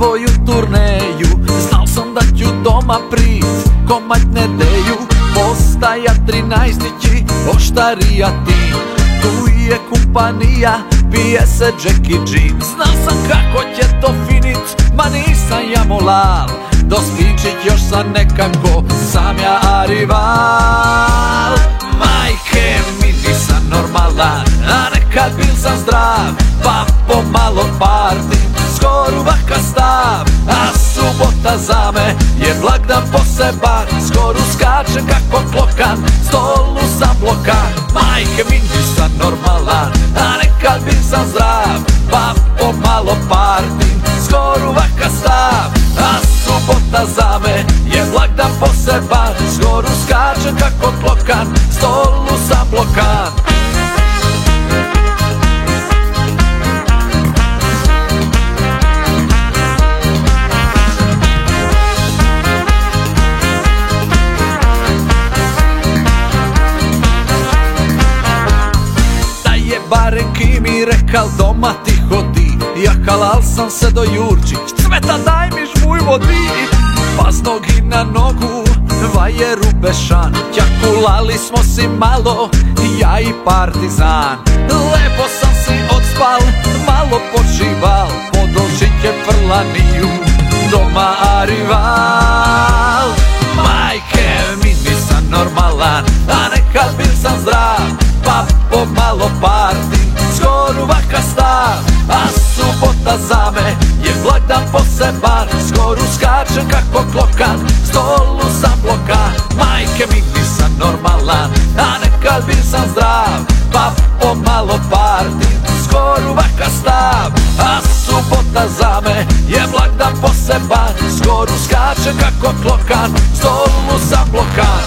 tvoju turneju. Znao sam da ću doma prit komad nedelju. Postaja 13 oštarija ti. Tu je kumpanija, pije se Jack i Jean. Znao sam kako će to finit, ma nisam ja molal. Dostičit još sam nekako, sam ja rival. Majke mi nisam normalan, a nekad bil sam zdrav. Pa pomalo partim, skoro vaka stav. A subota za me je blagdan poseban. Skoro skačem kako klokan, stolu sam blokan. Majke mi nisam normalan, a nekad bil sam zdrav. Pa pomalo partim, skoro vaka stav. A subota za me je blagdan poseban. Skoro skačem kako klokan, stolu sam blokan. Barem ki mi rekal doma ti hodi. Ja halal sam se do Jurčić, Cveta daj mi žmuj vodi. Pa s nogi na nogu, vajeru bešan. Ćakulali smo si malo, ja i partizan. Lepo sam si odspal, malo počival. Podolžitje Frlaniju, doma rival. Majke mi nisam normalan, a nekad bil sam zdrav. Pa pomalo partim, skoro vaka stav. A subota za me je blagdan poseban. Skoro skačem kako klokan, stolu sam blokan. Majke mi nisam normalan, a nekad bil sam zdrav. Pa pomalo partim, skoro vaka stav. A subota za me je blagdan poseban. Skoro skačem kako klokan, stolu sam blokan.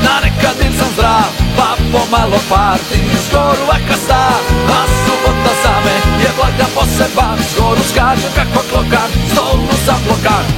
Da nekad bil sam zdrav, pa pomalo partim, skoro vaka stav. A subota za me je blagdan poseban. Skoro skačem kako klokan, stolu sam blokan.